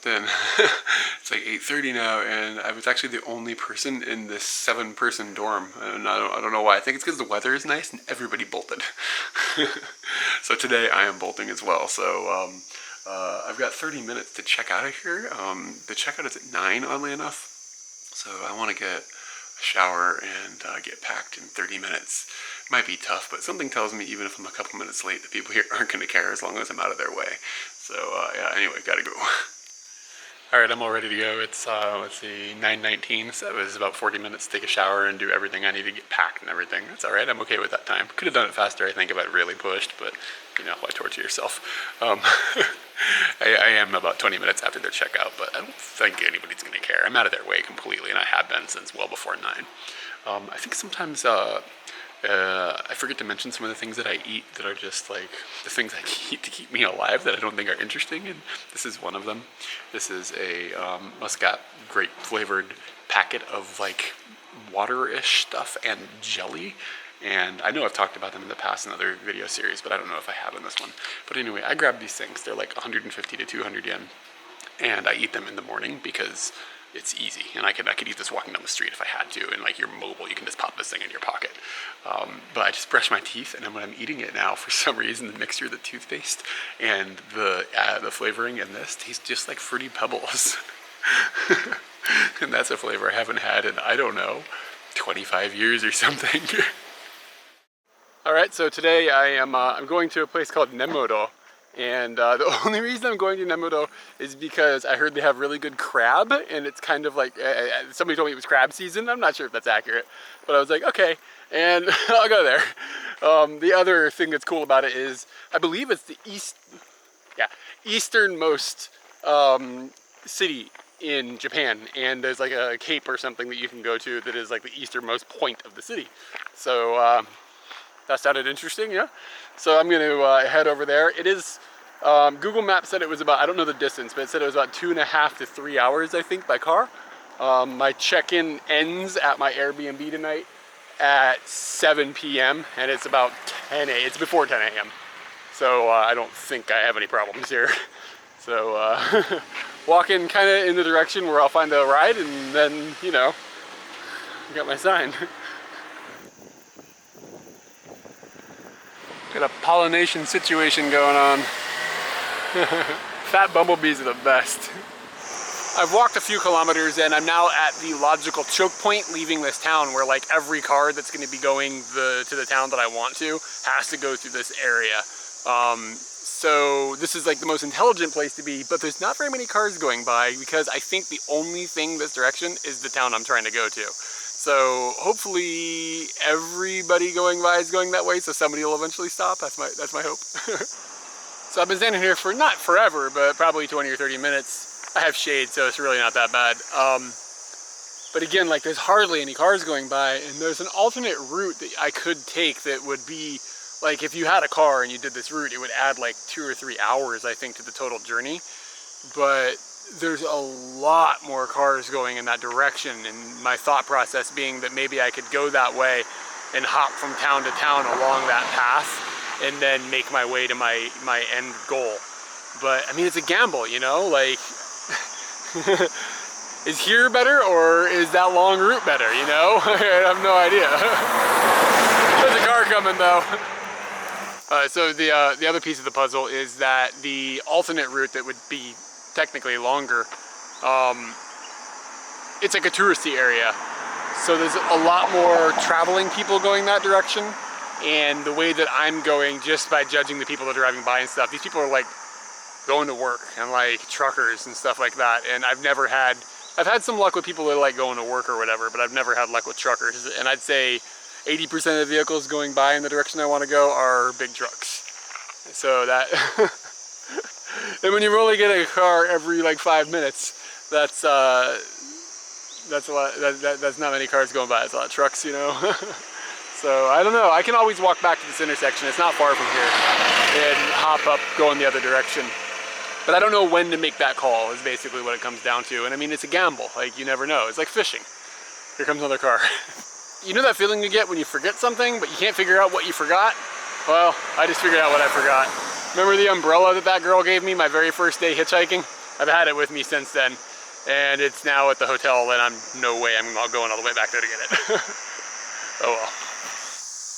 slept in. It's like 8:30 now, and I was actually the only person in this 7-person dorm, and I don't know why. I think it's because the weather is nice and everybody bolted. So today I am bolting as well. So I've got 30 minutes to check out of here. The checkout is at 9, oddly enough. So I want to get a shower and get packed in 30 minutes. Might be tough, but something tells me even if I'm a couple minutes late, the people here aren't going to care as long as I'm out of their way. So yeah, anyway, gotta go. Alright, I'm all ready to go. It's, let's see, 9:19, so it was about 40 minutes to take a shower and do everything I need to get packed and everything. That's alright, I'm okay with that time. Could have done it faster, I think, if I'd really pushed, but, you know, why torture yourself? I am about 20 minutes after their checkout, but I don't think anybody's going to care. I'm out of their way completely, and I have been since well before 9. I think sometimes I forget to mention some of the things that I eat that are just like the things I eat to keep me alive that I don't think are interesting, and this is one of them. This is a muscat grape flavored packet of like water-ish stuff and jelly. And I know I've talked about them in the past in other video series, but I don't know if I have in this one. But anyway, I grabbed these things. They're like 150 to 200 yen. And I eat them in the morning because it's easy. And I could eat this walking down the street if I had to. And like you're mobile, you can just pop this thing in your pocket. But I just brush my teeth, and when I'm eating it now, for some reason, the mixture of the toothpaste and the flavoring in this tastes just like Fruity Pebbles. And that's a flavor I haven't had in, I don't know, 25 years or something. Alright, so today I'm going to a place called Nemuro, and the only reason I'm going to Nemuro is because I heard they have really good crab, and it's kind of like, somebody told me it was crab season. I'm not sure if that's accurate, but I was like, okay, and I'll go there. The other thing that's cool about it is, I believe it's the easternmost city in Japan, and there's like a cape or something that you can go to that is like the easternmost point of the city. So that sounded interesting, yeah? So I'm going to head over there. It is, Google Maps said it was about, I don't know the distance, but it said it was about 2.5 to 3 hours, I think, by car. My check-in ends at my Airbnb tonight at 7 p.m. and it's about 10 a.m. It's before 10 a.m. So I don't think I have any problems here. So walking kind of in the direction where I'll find a ride, and then, you know, I got my sign. Got a pollination situation going on. Fat bumblebees are the best. I've walked a few kilometers and I'm now at the logical choke point leaving this town, where like every car that's going to be going to the town that I want to has to go through this area. So this is like the most intelligent place to be, but there's not very many cars going by because I think the only thing this direction is the town I'm trying to go to. So hopefully everybody going by is going that way, so somebody will eventually stop. That's my hope. So I've been standing here for not forever, but probably 20 or 30 minutes. I have shade, so it's really not that bad. But again, like there's hardly any cars going by, and there's an alternate route that I could take that would be, like if you had a car and you did this route, it would add like 2 or 3 hours, I think, to the total journey. But there's a lot more cars going in that direction, and my thought process being that maybe I could go that way and hop from town to town along that path and then make my way to my end goal. But I mean, it's a gamble, you know, like is here better or is that long route better, you know? I have no idea. There's a car coming though. So the other piece of the puzzle is that the alternate route that would be technically longer, it's like a touristy area, so there's a lot more traveling people going that direction. And the way that I'm going, just by judging the people that are driving by and stuff, these people are like going to work and like truckers and stuff like that. And I've had some luck with people that like going to work or whatever, but I've never had luck with truckers. And I'd say 80% of the vehicles going by in the direction I want to go are big trucks. So that and when you only get a car every like 5 minutes, that's a lot. That's not many cars going by. That's a lot of trucks, you know. So I don't know. I can always walk back to this intersection. It's not far from here, and hop up going the other direction. But I don't know when to make that call. Is basically what it comes down to. And I mean, it's a gamble. Like you never know. It's like fishing. Here comes another car. You know that feeling you get when you forget something, but you can't figure out what you forgot? Well, I just figured out what I forgot. Remember the umbrella that girl gave me my very first day hitchhiking? I've had it with me since then, and it's now at the hotel, and I'm no way I'm not going all the way back there to get it. Oh well.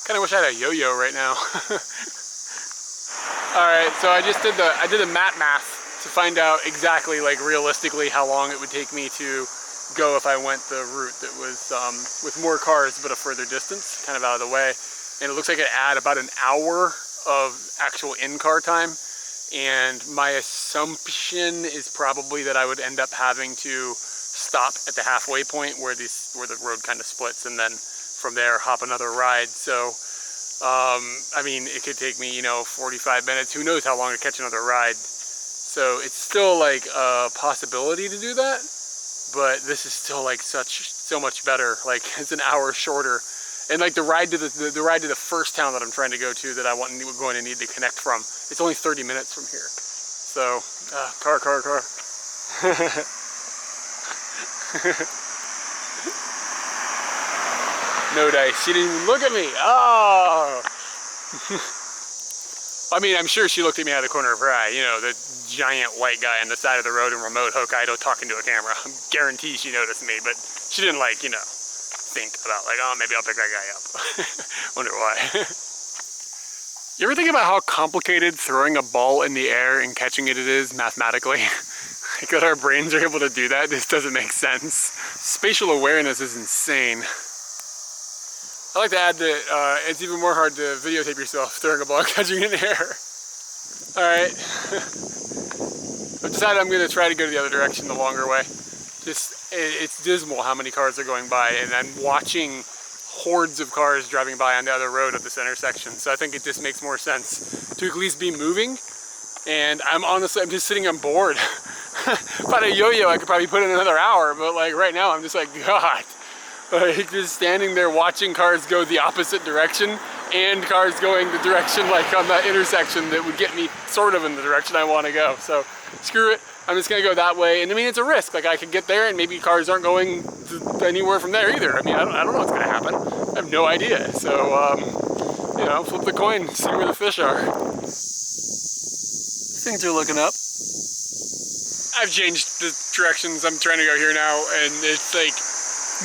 Kind of wish I had a yo-yo right now. All right, so I did the math to find out exactly, like realistically, how long it would take me to go if I went the route that was with more cars but a further distance, kind of out of the way. And it looks like it add about an hour of actual in-car time. And my assumption is probably that I would end up having to stop at the halfway point where the road kind of splits, and then from there hop another ride. So I mean, it could take me, you know, 45 minutes. Who knows how long to catch another ride. So it's still like a possibility to do that, but this is still like so much better. Like it's an hour shorter. And like the ride to the first town that I'm trying to go to that we're going to need to connect from, it's only 30 minutes from here. So, car. No dice. She didn't even look at me. Oh. I mean, I'm sure she looked at me out of the corner of her eye. You know, the giant white guy on the side of the road in remote Hokkaido talking to a camera. I guarantee she noticed me, but she didn't, like, you know, think about like, oh, maybe I'll pick that guy up. Wonder why. You ever think about how complicated throwing a ball in the air and catching it is mathematically? Like that our brains are able to do that? This doesn't make sense. Spatial awareness is insane. I like to add that it's even more hard to videotape yourself throwing a ball and catching it in the air. Alright. I've decided I'm going to try to go the other direction the longer way. It's dismal how many cars are going by, and I'm watching hordes of cars driving by on the other road at this intersection. So I think it just makes more sense to at least be moving. And I'm just sitting on board. If I had a yo-yo, I could probably put in another hour, but like right now I'm just like, God. Like just standing there watching cars go the opposite direction and cars going the direction like on that intersection that would get me sort of in the direction I want to go. So screw it. I'm just gonna go that way, and I mean it's a risk. Like I could get there, and maybe cars aren't going anywhere from there either. I mean I don't know what's gonna happen. I have no idea. So you know, flip the coin, see where the fish are. Things are looking up. I've changed the directions I'm trying to go here now, and it's like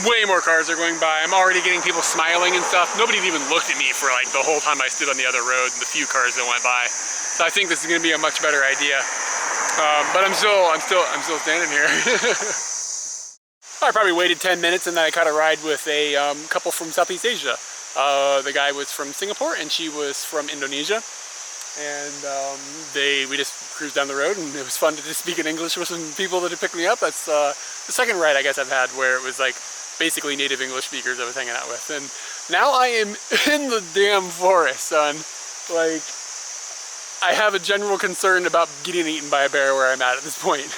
way more cars are going by. I'm already getting people smiling and stuff. Nobody even looked at me for like the whole time I stood on the other road and the few cars that went by. So I think this is gonna be a much better idea. But I'm still standing here. I probably waited 10 minutes, and then I caught a ride with a couple from Southeast Asia. The guy was from Singapore and she was from Indonesia. And we just cruised down the road, and it was fun to just speak in English with some people that had picked me up. That's the second ride I guess I've had where it was like basically native English speakers I was hanging out with. And now I am in the damn forest, son. Like, I have a general concern about getting eaten by a bear where I'm at this point.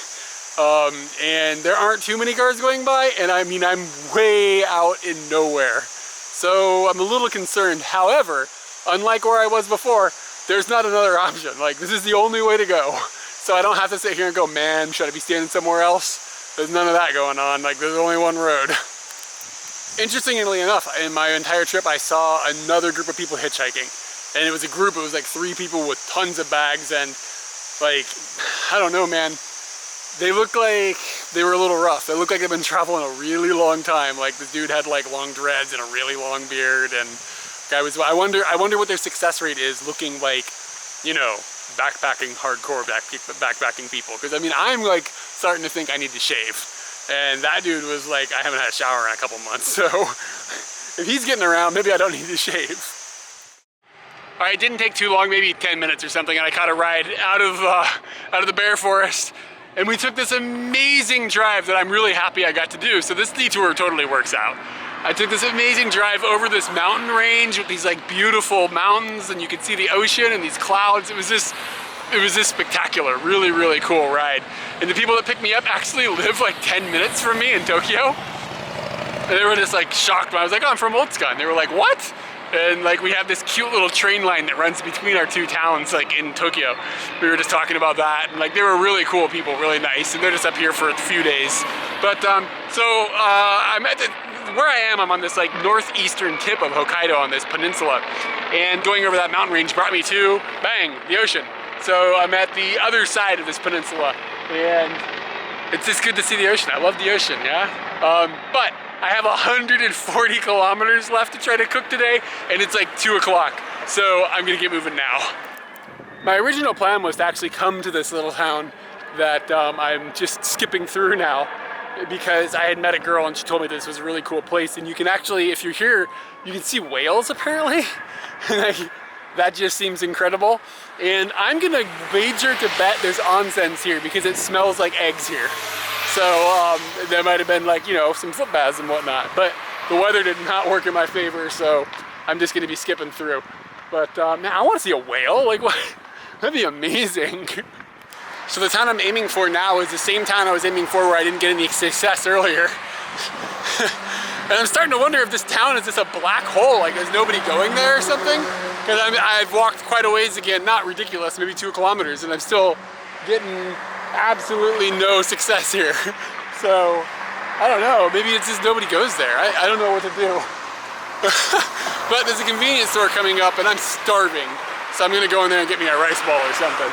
And there aren't too many cars going by, and I mean, I'm way out in nowhere. So I'm a little concerned. However, unlike where I was before, there's not another option. Like, this is the only way to go. So I don't have to sit here and go, man, should I be standing somewhere else? There's none of that going on. Like, there's only one road. Interestingly enough, in my entire trip, I saw another group of people hitchhiking. And it was a group, it was like 3 people with tons of bags, and like, I don't know, man. They looked like they were a little rough. They looked like they've been traveling a really long time. Like, this dude had like long dreads and a really long beard, and guy was, I wonder what their success rate is looking like, you know, backpacking, hardcore backpacking people. Because I mean, I'm like starting to think I need to shave. And that dude was like, I haven't had a shower in a couple months. So if he's getting around, maybe I don't need to shave. All right, it didn't take too long, maybe 10 minutes or something, and I caught a ride out of the bear forest. And we took this amazing drive that I'm really happy I got to do. So this detour totally works out. I took this amazing drive over this mountain range with these like beautiful mountains, and you could see the ocean and these clouds. It was just spectacular, really, really cool ride. And the people that picked me up actually live like 10 minutes from me in Tokyo. And they were just like shocked when I was like, oh, I'm from Otsuka. And they were like, what? And like, we have this cute little train line that runs between our 2 towns, like in Tokyo. We were just talking about that, and like, they were really cool people, really nice, and they're just up here for a few days. But I'm at where I am, I'm on this like northeastern tip of Hokkaido on this peninsula, and going over that mountain range brought me to, bang, the ocean. So I'm at the other side of this peninsula, and it's just good to see the ocean. I love the ocean, yeah? But I have 140 kilometers left to try to cook today, and it's like 2 o'clock. So I'm gonna get moving now. My original plan was to actually come to this little town that I'm just skipping through now, because I had met a girl and she told me this was a really cool place, and you can actually, if you're here, you can see whales apparently. That just seems incredible. And I'm gonna wager to bet there's onsens here because it smells like eggs here. So there might have been, like, you know, some foot baths and whatnot, but the weather did not work in my favor, so I'm just gonna be skipping through. But man, I wanna see a whale, like what? That'd be amazing. So the town I'm aiming for now is the same town I was aiming for where I didn't get any success earlier. And I'm starting to wonder if this town is just a black hole, like there's nobody going there or something. Because I've walked quite a ways again, not ridiculous, maybe 2 kilometers, and I'm still getting absolutely no success here. So, I don't know, maybe it's just nobody goes there. I don't know what to do. But there's a convenience store coming up and I'm starving. So I'm gonna go in there and get me a rice ball or something.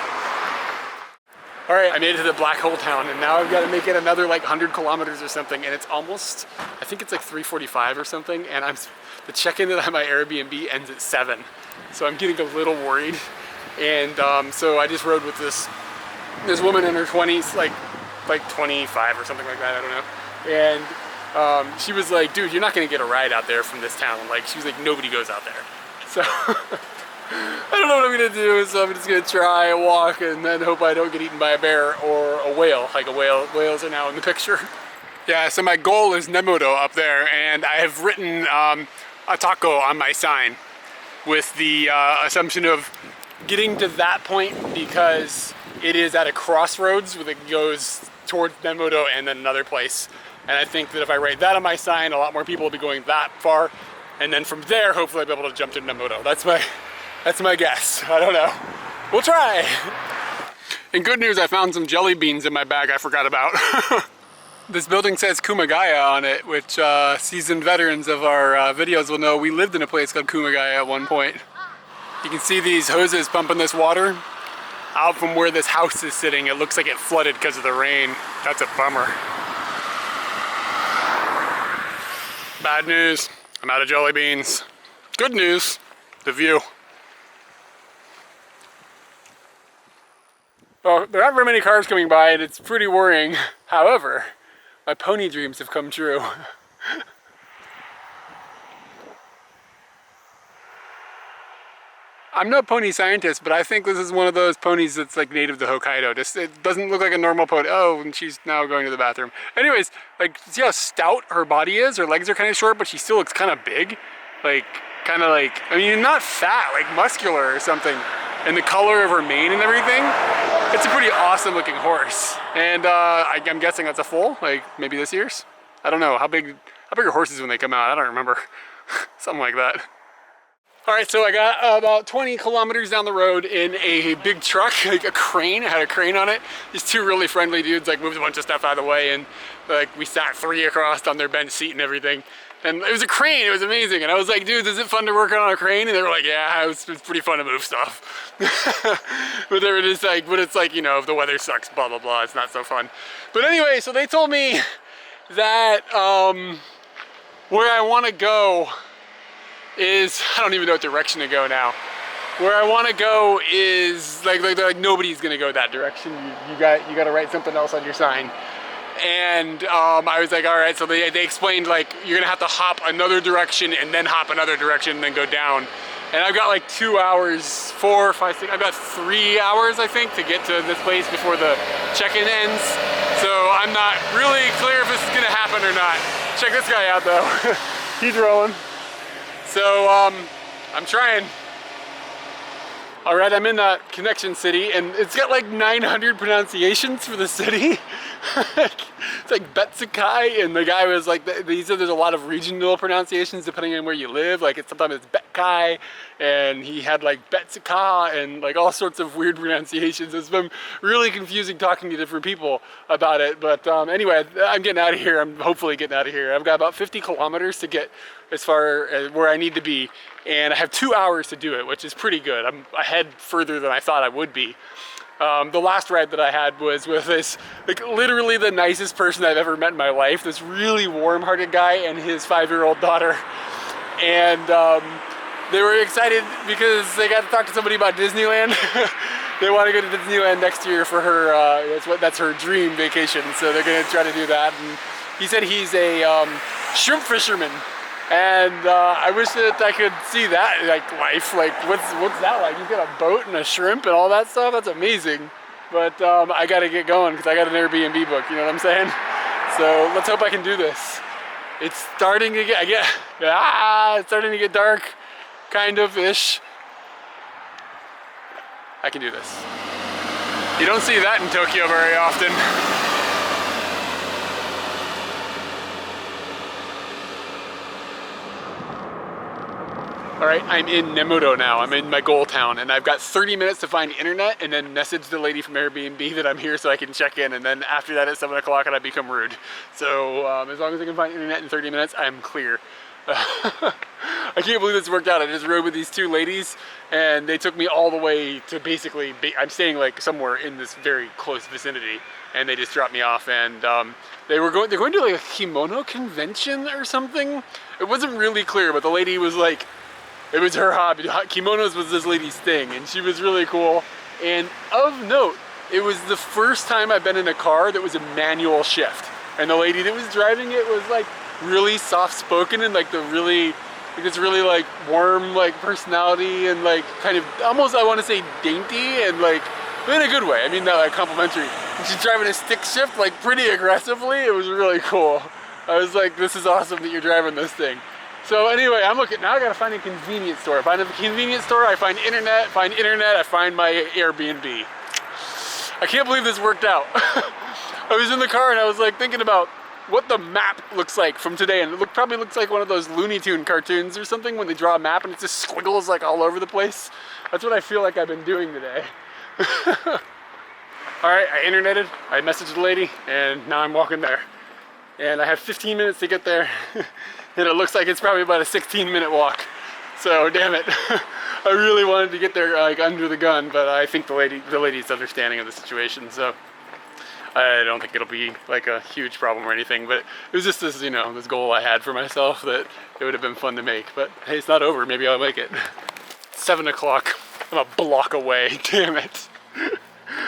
All right, I made it to the black hole town, and now I've got to make it another like 100 kilometers or something, and it's almost, I think it's like 3:45 or something, and the check-in at my Airbnb ends at 7. So I'm getting a little worried, and so I just rode with this woman in her 20s, like 25 or something like that, I don't know. And she was like, dude, you're not gonna get a ride out there from this town. Like, she was like, nobody goes out there. So I don't know what I'm gonna do, so I'm just gonna try and walk and then hope I don't get eaten by a bear or a whale. Like whales are now in the picture. Yeah, so my goal is Nemuro up there, and I have written a taco on my sign with the assumption of getting to that point because it is at a crossroads where it goes towards Nemuro and then another place. And I think that if I write that on my sign, a lot more people will be going that far. And then from there, hopefully I'll be able to jump to Nemuro. That's my guess. I don't know. We'll try. In good news, I found some jelly beans in my bag I forgot about. This building says Kumagaya on it, which seasoned veterans of our videos will know we lived in a place called Kumagaya at one point. You can see these hoses pumping this water out from where this house is sitting. It looks like it flooded because of the rain. That's a bummer. Bad news, I'm out of jelly beans. Good news, the view. Well, there aren't very many cars coming by and it's pretty worrying. However, my pony dreams have come true. I'm no pony scientist, but I think this is one of those ponies that's like native to Hokkaido. It doesn't look like a normal pony. Oh, and she's now going to the bathroom. Anyways, like, see how stout her body is? Her legs are kind of short, but she still looks kind of big. Like, kind of like, I mean, not fat, like muscular or something. And the color of her mane and everything, it's a pretty awesome looking horse. And I'm guessing that's a foal, like maybe this year's. I don't know, how big are horses when they come out? I don't remember. Something like that. All right, so I got about 20 kilometers down the road in a big truck, like a crane. It had a crane on it. These two really friendly dudes like moved a bunch of stuff out of the way, and like we sat 3 across on their bench seat and everything. And it was a crane, it was amazing. And I was like, dude, is it fun to work on a crane? And they were like, yeah, it's pretty fun to move stuff. But they were just like, but it's like, you know, if the weather sucks, blah, blah, blah, it's not so fun. But anyway, so they told me that where I want to go is, I don't even know what direction to go now. Where I want to go is like nobody's gonna go that direction. You got to write something else on your sign. And I was like, all right. So they explained like you're gonna have to hop another direction and then hop another direction and then go down. And I've got like 2 hours, 4, 5, 6. I've got 3 hours I think to get to this place before the check-in ends. So I'm not really clear if this is gonna happen or not. Check this guy out though. He's rolling. So I'm trying. All right, I'm in Connection City, and it's got like 900 pronunciations for the city. it's like Betsukai, and the guy was like, he said there's a lot of regional pronunciations depending on where you live. Like sometimes it's Betkai, and he had like Betsuka, and like all sorts of weird pronunciations. It's been really confusing talking to different people about it. But anyway, I'm getting out of here. I'm hopefully getting out of here. I've got about 50 kilometers to get as far as where I need to be, and I have 2 hours to do it, which is pretty good. I'm ahead further than I thought I would be. The last ride that I had was with this, like literally the nicest person I've ever met in my life, this really warm-hearted guy and his 5-year-old daughter. And they were excited because they got to talk to somebody about Disneyland. They want to go to Disneyland next year for her, that's her dream vacation, so they're going to try to do that. And he said he's a shrimp fisherman. And I wish that I could see that, like, life. Like, what's that like? You've got a boat and a shrimp and all that stuff? That's amazing. But I gotta get going because I got an Airbnb book, you know what I'm saying? So let's hope I can do this. It's starting to get, it's starting to get dark, kind of-ish. I can do this. You don't see that in Tokyo very often. All right, I'm in Nemuro now. I'm in my goal town, and I've got 30 minutes to find internet and then message the lady from Airbnb that I'm here so I can check in, and then after that at 7 o'clock and I become rude. So as long as I can find internet in 30 minutes, I'm clear. I can't believe this worked out. I just rode with these two ladies, and they took me all the way to basically, I'm staying like somewhere in this very close vicinity, and they just dropped me off, and they're going to like a kimono convention or something. It wasn't really clear, but the lady was like, it was her hobby. Kimonos was this lady's thing, and she was really cool. And of note, it was the first time I've been in a car that was a manual shift. And the lady that was driving it was like really soft-spoken and like this really like warm like personality and like kind of almost, I want to say, dainty and like in a good way. I mean that like complimentary. And she's driving a stick shift like pretty aggressively. It was really cool. I was like, this is awesome that you're driving this thing. So anyway, I'm looking, now I gotta find a convenience store. Find a convenience store, I find internet, I find my Airbnb. I can't believe this worked out. I was in the car and I was like thinking about what the map looks like from today, and it probably looks like one of those Looney Tune cartoons or something when they draw a map and it just squiggles like all over the place. That's what I feel like I've been doing today. All right, I interneted, I messaged the lady, and now I'm walking there. And I have 15 minutes to get there. And it looks like it's probably about a 16-minute walk. So damn it. I really wanted to get there like under the gun, but I think the lady's understanding of the situation, so I don't think it'll be like a huge problem or anything. But it was just this, you know, this goal I had for myself that it would have been fun to make. But hey, it's not over. Maybe I'll make it. 7 o'clock. I'm a block away. Damn it.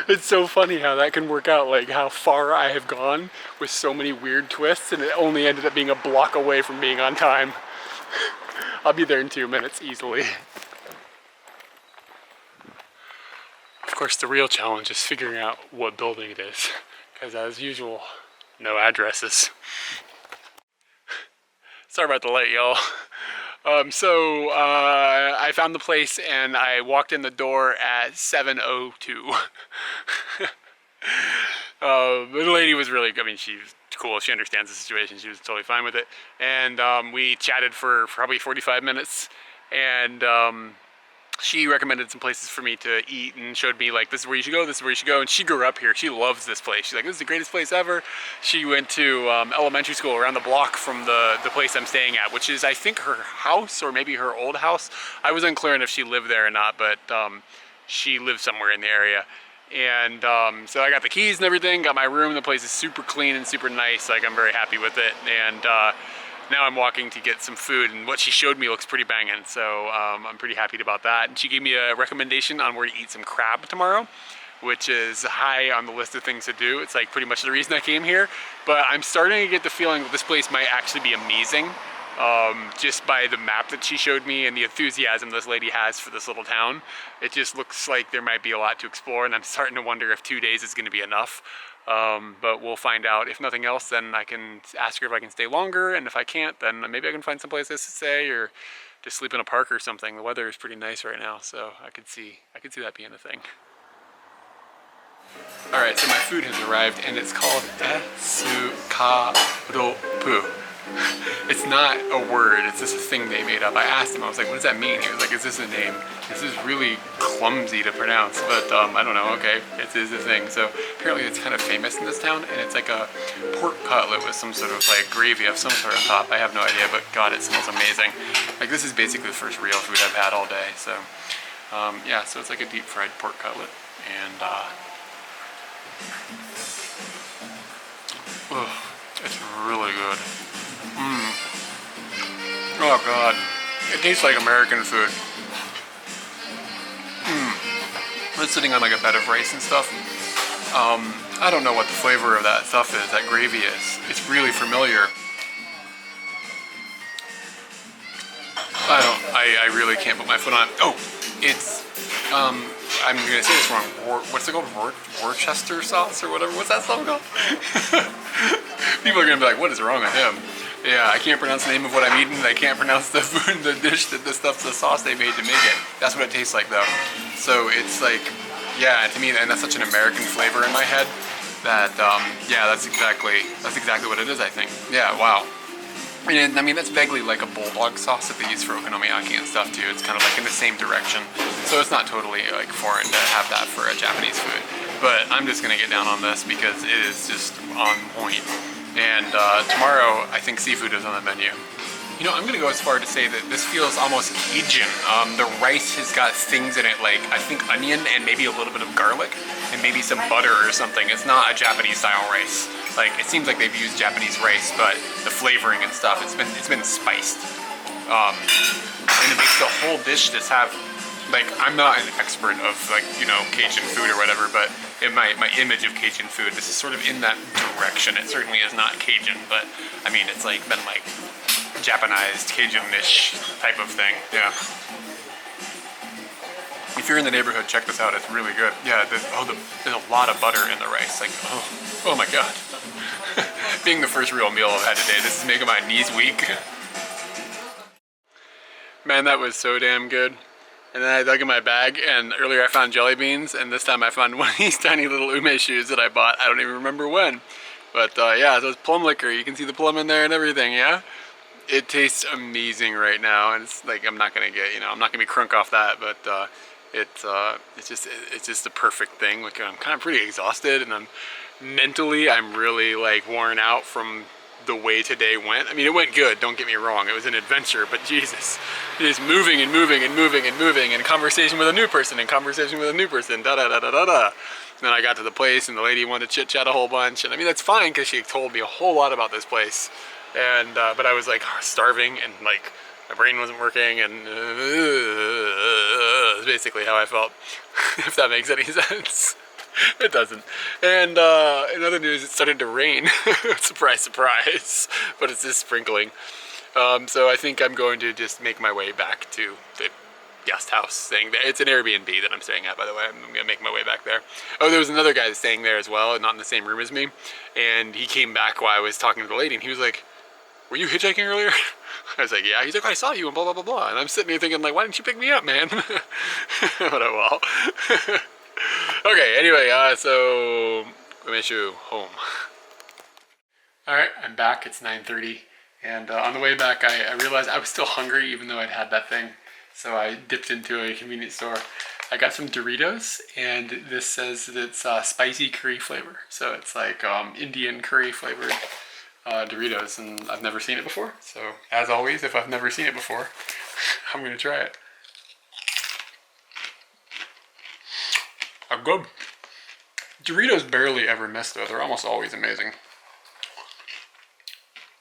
It's so funny how that can work out, like how far I have gone with so many weird twists, and it only ended up being a block away from being on time. I'll be there in 2 minutes easily. Of course, the real challenge is figuring out what building it is, because as usual, no addresses. Sorry about the light, y'all. I found the place and I walked in the door at 7:02. The lady was really, I mean, she was cool. She understands the situation. She was totally fine with it. And we chatted for probably 45 minutes. And she recommended some places for me to eat and showed me like, this is where you should go, this is where you should go. And she grew up here. She loves this place. She's like, this is the greatest place ever. She went to elementary school around the block from the place I'm staying at, which is I think her house or maybe her old house. I was unclear on if she lived there or not, but she lived somewhere in the area. And so I got the keys and everything, got my room. The place is super clean and super nice. Like, I'm very happy with it. And now I'm walking to get some food, and what she showed me looks pretty banging, so I'm pretty happy about that. And she gave me a recommendation on where to eat some crab tomorrow, which is high on the list of things to do. It's like pretty much the reason I came here, but I'm starting to get the feeling that this place might actually be amazing, just by the map that she showed me and the enthusiasm this lady has for this little town. It just looks like there might be a lot to explore, and I'm starting to wonder if 2 days is going to be enough. But we'll find out. If nothing else, then I can ask her if I can stay longer, and if I can't, then maybe I can find some place to stay or just sleep in a park or something. The weather is pretty nice right now, so I could see that being a thing. Alright, so my food has arrived and it's called Esukaropu. It's not a word, it's just a thing they made up. I asked him, I was like, what does that mean? He was like, is this a name? This is really clumsy to pronounce, but I don't know, okay, it is a thing. So apparently it's kind of famous in this town, and it's like a pork cutlet with some sort of like gravy of some sort on top. I have no idea, but God, it smells amazing. Like this is basically the first real food I've had all day, so yeah, so it's like a deep fried pork cutlet, and it's really good. Oh God, it tastes like American food. It's sitting on like a bed of rice and stuff. I don't know what the flavor of that stuff is, that gravy is. It's really familiar. I really can't put my foot on it. Oh, it's, I'm gonna say this wrong. What's it called? Worcester sauce or whatever? What's that stuff called? People are gonna be like, what is wrong with him? Yeah, I can't pronounce the name of what I'm eating, and I can't pronounce the food, the dish, the sauce they made to make it. That's what it tastes like though. So it's like, yeah, to me, and that's such an American flavor in my head that, yeah, that's exactly what it is, I think. Yeah, wow. And I mean, that's vaguely like a bulldog sauce that they use for okonomiyaki and stuff too. It's kind of like in the same direction. So it's not totally like foreign to have that for a Japanese food. But I'm just gonna get down on this because it is just on point. And tomorrow, I think seafood is on the menu. You know, I'm gonna go as far to say that this feels almost Cajun. The rice has got things in it like, I think onion and maybe a little bit of garlic and maybe some butter or something. It's not a Japanese style rice. Like, it seems like they've used Japanese rice, but the flavoring and stuff, it's been spiced. And it makes the whole dish just have, like, I'm not an expert of like, you know, Cajun food or whatever, but in my image of Cajun food, this is sort of in that direction. It certainly is not Cajun, but I mean, it's like been like Japanized, Cajun-ish type of thing, yeah. If you're in the neighborhood, check this out, it's really good. Yeah, there's a lot of butter in the rice, like, oh my God. Being the first real meal I've had today, this is making my knees weak. Man, that was so damn good. And then I dug in my bag, and earlier I found jelly beans, and this time I found one of these tiny little ume shoes that I bought. I don't even remember when. But yeah, so it's plum liquor. You can see the plum in there and everything, yeah? It tastes amazing right now, and it's like, I'm not gonna get, you know, I'm not gonna be crunk off that, but it's just the perfect thing. Like, I'm kind of pretty exhausted, and I'm really like worn out from the way today went. I mean, it went good, don't get me wrong, it was an adventure, but Jesus, it is moving and moving and moving and moving, and conversation with a new person and conversation with a new person, da da da da da da. And then I got to the place and the lady wanted to chit chat a whole bunch, and I mean, that's fine because she told me a whole lot about this place, and but I was like starving and like my brain wasn't working, and is basically how I felt, if that makes any sense. It doesn't. And in other news, it started to rain. Surprise, surprise. But it's just sprinkling. So I think I'm going to just make my way back to the guest house thing. It's an Airbnb that I'm staying at, by the way. I'm going to make my way back there. Oh, there was another guy staying there as well, not in the same room as me. And he came back while I was talking to the lady, and he was like, were you hitchhiking earlier? I was like, yeah. He's like, I saw you and blah, blah, blah, blah. And I'm sitting here thinking, like, why didn't you pick me up, man? But oh well. Okay, anyway, so Umeshu home. Alright, I'm back. It's 9:30, and on the way back I realized I was still hungry even though I'd had that thing, so I dipped into a convenience store. I got some Doritos, and this says that it's spicy curry flavor, so it's like Indian curry flavored Doritos, and I've never seen it before, so as always, if I've never seen it before, I'm gonna try it. Good. Doritos barely ever miss though, they're almost always amazing.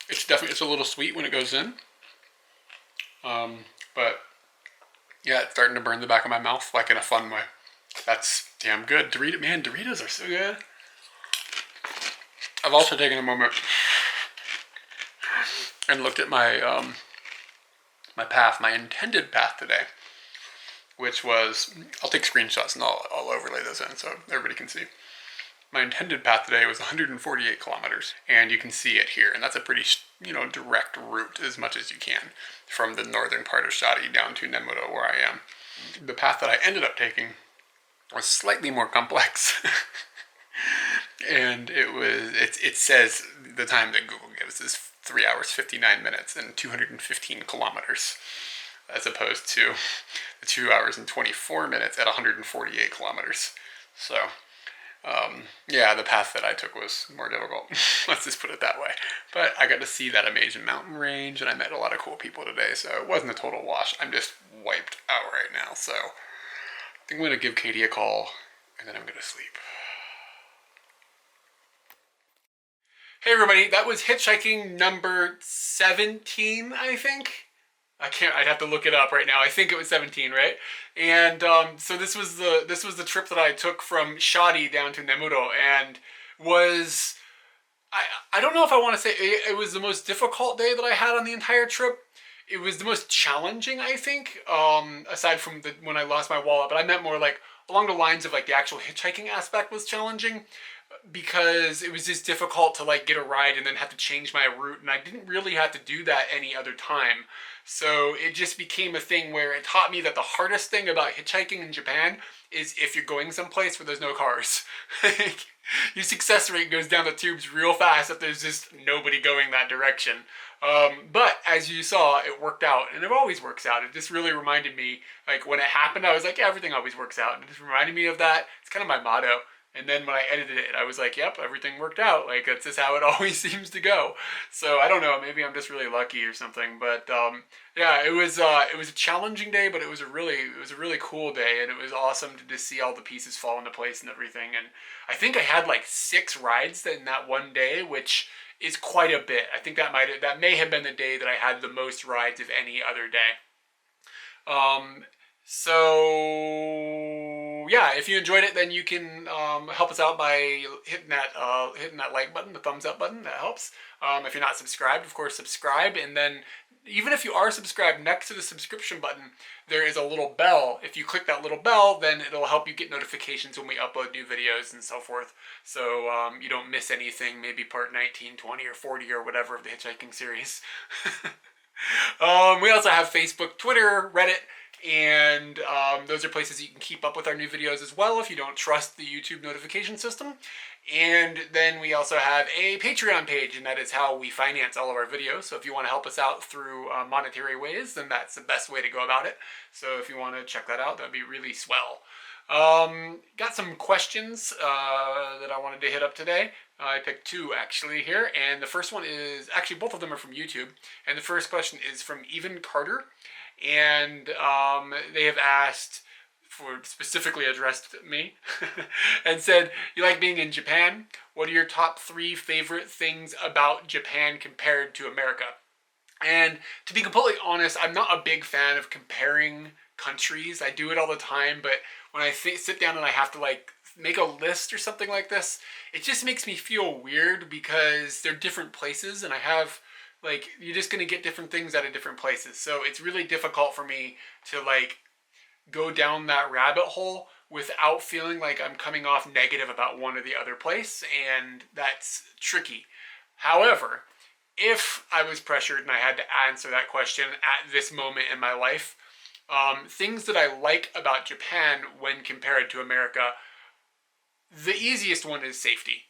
It's a little sweet when it goes in. But yeah, it's starting to burn the back of my mouth, like in a fun way. That's damn good. Doritos are so good. I've also taken a moment and looked at my my intended path today, which was, I'll take screenshots and I'll overlay those in so everybody can see. My intended path today was 148 kilometers, and you can see it here, and that's a pretty, you know, direct route as much as you can from the northern part of Shari down to Nemuro, where I am. The path that I ended up taking was slightly more complex. And it says the time that Google gives is 3 hours 59 minutes and 215 kilometers, as opposed to the 2 hours and 24 minutes at 148 kilometers. So yeah, the path that I took was more difficult. Let's just put it that way. But I got to see that amazing mountain range, and I met a lot of cool people today, so it wasn't a total wash. I'm just wiped out right now, so I think I'm going to give Katie a call, and then I'm going to sleep. Hey everybody, that was hitchhiking number 17, I think. I'd have to look it up right now. I think it was 17, right? And so this was the trip that I took from Shari down to Nemuro, and was, I don't know if I want to say it was the most difficult day that I had on the entire trip. It was the most challenging, I think, aside from when I lost my wallet. But I meant more like along the lines of like the actual hitchhiking aspect was challenging, because it was just difficult to like get a ride and then have to change my route, and I didn't really have to do that any other time. So it just became a thing where it taught me that the hardest thing about hitchhiking in Japan is if you're going someplace where there's no cars. Your success rate goes down the tubes real fast if there's just nobody going that direction. But as you saw, it worked out, and it always works out. It just really reminded me, like when it happened, I was like, yeah, everything always works out. And it just reminded me of that. It's kind of my motto. And then when I edited it, I was like, yep, everything worked out. Like, that's just how it always seems to go. So I don't know, maybe I'm just really lucky or something. But yeah, it was a challenging day, but it was a really cool day, and it was awesome to just see all the pieces fall into place and everything. And I think I had like 6 rides in that one day, which is quite a bit. I think that may have been the day that I had the most rides of any other day. So yeah, if you enjoyed it, then you can help us out by hitting that like button, the thumbs up button. That helps. If you're not subscribed, of course, subscribe. And then even if you are subscribed, next to the subscription button, there is a little bell. If you click that little bell, then it'll help you get notifications when we upload new videos and so forth. So you don't miss anything, maybe part 19, 20, or 40 or whatever of the hitchhiking series. We also have Facebook, Twitter, Reddit, and those are places you can keep up with our new videos as well if you don't trust the YouTube notification system. And then we also have a Patreon page, and that is how we finance all of our videos. So if you want to help us out through monetary ways, then that's the best way to go about it. So if you want to check that out, that'd be really swell. Got some questions that I wanted to hit up today. I picked 2 actually here, and the first one is, actually both of them are from YouTube, and the first question is from Even Carter, and they have asked, specifically addressed me, and said, you like being in Japan? What are your top 3 favorite things about Japan compared to America? And to be completely honest, I'm not a big fan of comparing countries. I do it all the time, but when I sit down and I have to like make a list or something like this, it just makes me feel weird, because they're different places, and I have like, you're just going to get different things out of different places. So it's really difficult for me to like go down that rabbit hole without feeling like I'm coming off negative about one or the other place, and that's tricky. However, if I was pressured and I had to answer that question at this moment in my life, things that I like about Japan when compared to America, the easiest one is safety.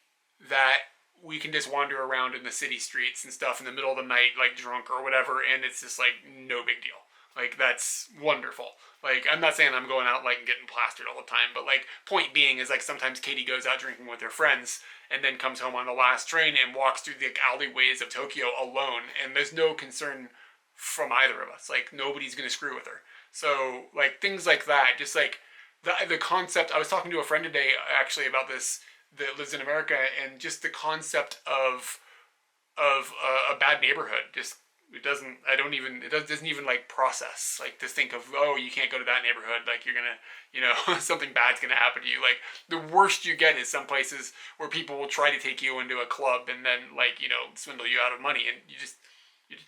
That we can just wander around in the city streets and stuff in the middle of the night, like drunk or whatever, and it's just like no big deal. Like, that's wonderful. Like, I'm not saying I'm going out like getting plastered all the time, but like, point being is like sometimes Katie goes out drinking with her friends and then comes home on the last train and walks through the alleyways of Tokyo alone, and there's no concern from either of us. Like, nobody's gonna screw with her. So like, things like that, just like the concept. I was talking to a friend today actually about this, that lives in America, and just the concept of a bad neighborhood. Just, it doesn't even like process, like to think of, oh, you can't go to that neighborhood, like you're gonna, you know, something bad's gonna happen to you. Like, the worst you get is some places where people will try to take you into a club and then, like, you know, swindle you out of money, and you just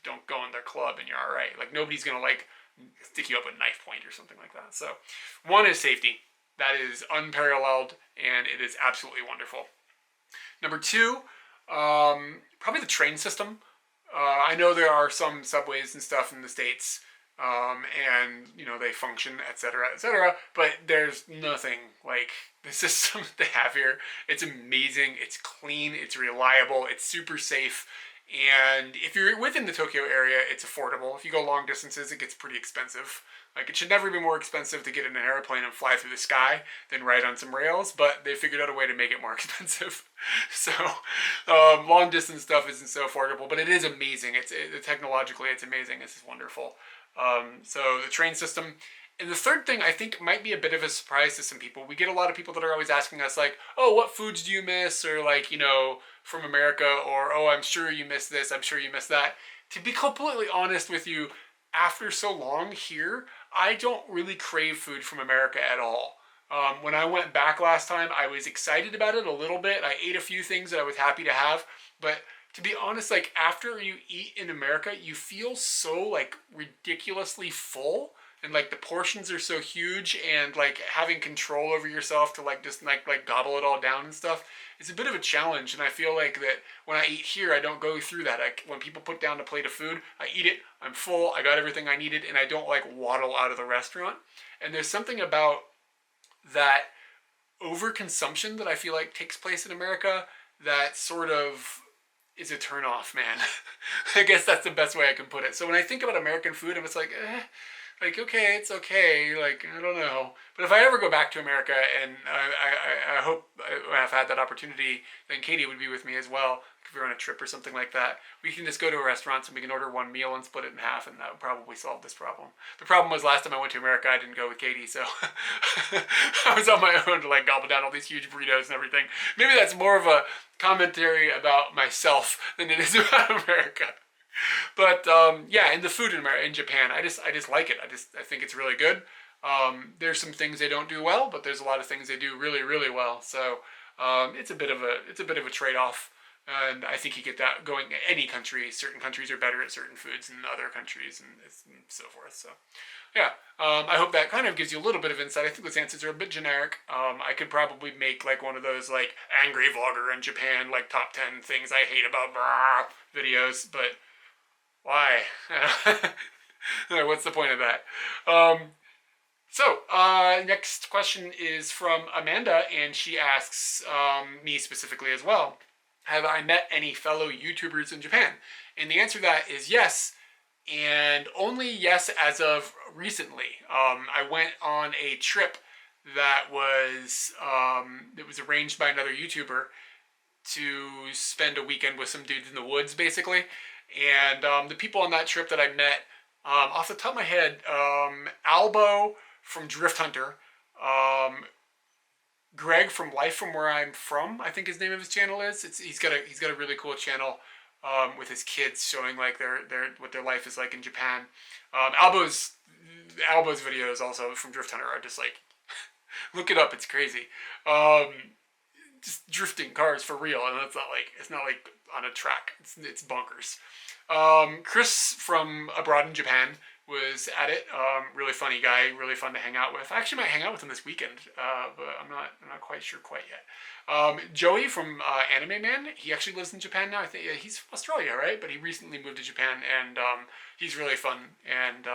don't go in their club and you're all right. Like, nobody's gonna like stick you up with a knife point or something like that. So one is safety. That is unparalleled, and it is absolutely wonderful. Number 2, probably the train system. I know there are some subways and stuff in the States and you know they function, etc., etc. But there's nothing like the system they have here. It's amazing. It's clean. It's reliable. It's super safe. And if you're within the Tokyo area, it's affordable. If you go long distances, it gets pretty expensive. Like, it should never be more expensive to get in an airplane and fly through the sky than ride on some rails, but they figured out a way to make it more expensive. So, long distance stuff isn't so affordable, but it is amazing. Technologically, it's amazing. It's wonderful. So the train system. And the third thing I think might be a bit of a surprise to some people. We get a lot of people that are always asking us like, oh, what foods do you miss? Or like, you know, from America, or, oh, I'm sure you miss this, I'm sure you miss that. To be completely honest with you, after so long here, I don't really crave food from America at all. When I went back last time, I was excited about it a little bit. I ate a few things that I was happy to have, but to be honest, like after you eat in America, you feel so like ridiculously full, and like the portions are so huge, and like having control over yourself to like just like gobble it all down and stuff, it's a bit of a challenge. And I feel like that when I eat here, I don't go through that. When people put down a plate of food, I eat it, I'm full, I got everything I needed, and I don't like waddle out of the restaurant. And there's something about that overconsumption that I feel like takes place in America that sort of is a turn off, man. I guess that's the best way I can put it. So when I think about American food, I'm just like, like, okay, it's okay, like, I don't know. But if I ever go back to America, and I hope I've had that opportunity, then Katie would be with me as well. If we're on a trip or something like that, we can just go to a restaurant and we can order one meal and split it in half, and that would probably solve this problem. The problem was last time I went to America, I didn't go with Katie, so I was on my own to like gobble down all these huge burritos and everything. Maybe that's more of a commentary about myself than it is about America. But yeah, and the food in Japan, I just like it. I think it's really good. There's some things they don't do well, but there's a lot of things they do really, really well. So it's a bit of a trade-off. And I think you get that going in any country. Certain countries are better at certain foods than other countries, and so forth. So, yeah, I hope that kind of gives you a little bit of insight. I think those answers are a bit generic. I could probably make like one of those like angry vlogger in Japan, like top 10 things I hate about videos, but why? What's the point of that? Next question is from Amanda, and she asks me specifically as well. Have I met any fellow YouTubers in Japan? And the answer to that is yes, and only yes as of recently. I went on a trip that was arranged by another YouTuber to spend a weekend with some dudes in the woods, basically. And the people on that trip that I met, off the top of my head, Albo from Drift Hunter, Greg from Life From Where I'm From, I think his name of his channel is. He's got a really cool channel with his kids showing like what their life is like in Japan. Albo's videos also from Drift Hunter are just like look it up, it's crazy. Just drifting cars for real, and it's not like on a track. It's bonkers. Chris from abroad in Japan was at it. Really funny guy, really fun to hang out with. I actually might hang out with him this weekend, but I'm not quite sure quite yet. Joey from Anime Man, he actually lives in Japan now. I think he's from Australia, right? But he recently moved to Japan, and he's really fun. And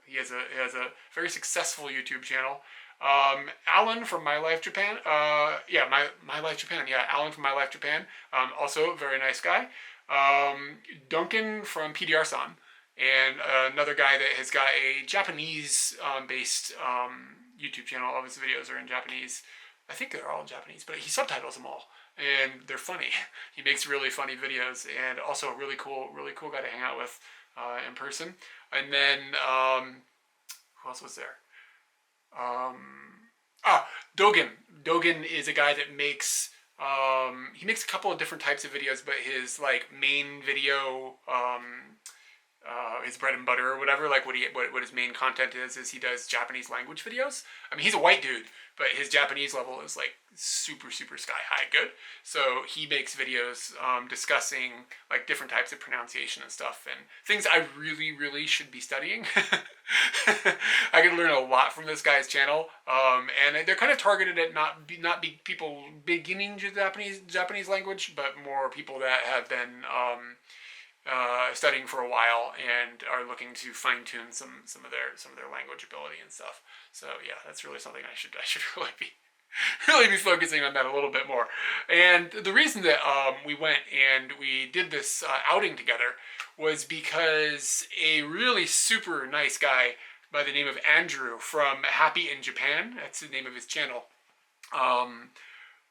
he has a very successful YouTube channel. Alan from My Life Japan, My Life Japan, Alan from My Life Japan, also a very nice guy. Duncan from PDR-san, and another guy that has got a Japanese based YouTube channel. All of his videos are in Japanese. I think they're all in Japanese, but he subtitles them all, and they're funny. He makes really funny videos, and also a really cool guy to hang out with in person. And then who else was there? Dogen. Dogen is a guy that makes he makes a couple of different types of videos, but his like main video, his bread and butter or whatever, like what his main content is he does Japanese language videos. I mean, he's a white dude, but his Japanese level is like super sky high good. So he makes videos discussing like different types of pronunciation and stuff, and things I really should be studying. I could learn a lot from this guy's channel, and they're kind of targeted at not be people beginning Japanese language, but more people that have been studying for a while and are looking to fine tune some of their language ability and stuff. So yeah, that's really something I should really be focusing on that a little bit more. And the reason that we went and we did this outing together was because a really super nice guy by the name of Andrew from Happy in Japan, that's the name of his channel,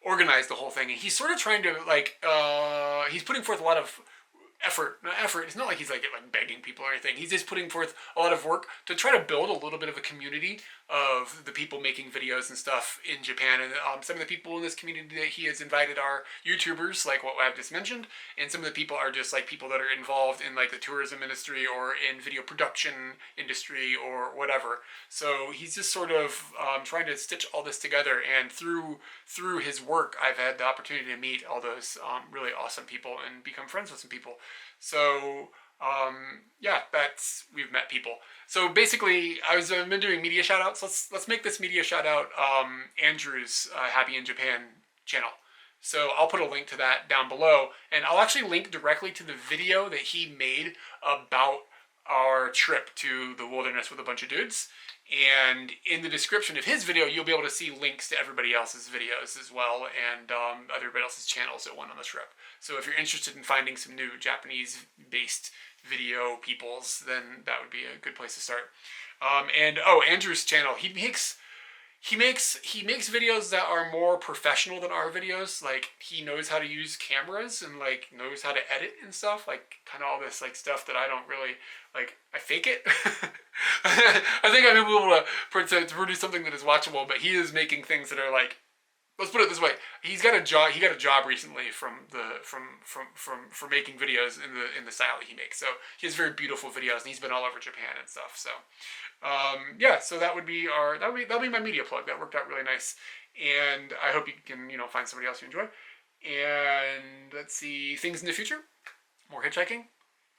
organized the whole thing. And he's sort of trying to like, he's putting forth a lot of effort. It's not like he's like begging people or anything. He's just putting forth a lot of work to try to build a little bit of a community of the people making videos and stuff in Japan. And some of the people in this community that he has invited are YouTubers, like what I've just mentioned, and some of the people are just like people that are involved in like the tourism industry or in video production industry or whatever. So he's just sort of trying to stitch all this together, and through his work, I've had the opportunity to meet all those really awesome people and become friends with some people. So yeah, we've met people. So basically, I've been doing media shoutouts. Let's make this media shoutout Andrew's Happy in Japan channel. So I'll put a link to that down below, and I'll actually link directly to the video that he made about our trip to the wilderness with a bunch of dudes. And in the description of his video, you'll be able to see links to everybody else's videos as well, and everybody else's channels that went on the trip. So if you're interested in finding some new Japanese-based video peoples, then that would be a good place to start. And Andrew's channel, he makes videos that are more professional than our videos. Like, he knows how to use cameras and like knows how to edit and stuff, like kind of all this like stuff that I don't really like. I fake it. I think I'm able to produce something that is watchable, but he is making things that are like, let's put it this way, he got a job recently from making videos in the style that he makes. So he has very beautiful videos, and he's been all over Japan and stuff. So yeah, so that'll be my media plug. That worked out really nice, and I hope you can find somebody else you enjoy. And let's see, things in the future, more hitchhiking.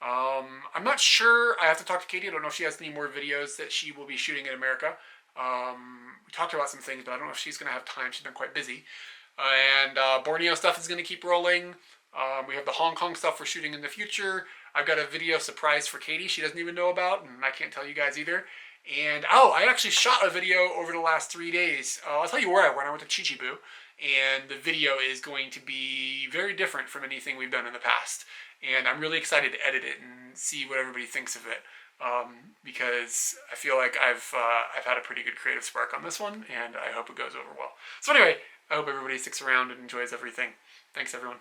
I'm not sure. I have to talk to Katie. I don't know if she has any more videos that she will be shooting in America. We talked about some things, but I don't know if she's going to have time. She's been quite busy. And Borneo stuff is going to keep rolling. We have the Hong Kong stuff we're shooting in the future. I've got a video surprise for Katie she doesn't even know about, and I can't tell you guys either. And I actually shot a video over the last 3 days. I'll tell you where I went. I went to Chichibu, and the video is going to be very different from anything we've done in the past. And I'm really excited to edit it and see what everybody thinks of it. Because I feel like I've had a pretty good creative spark on this one, and I hope it goes over well. So anyway, I hope everybody sticks around and enjoys everything. Thanks, everyone.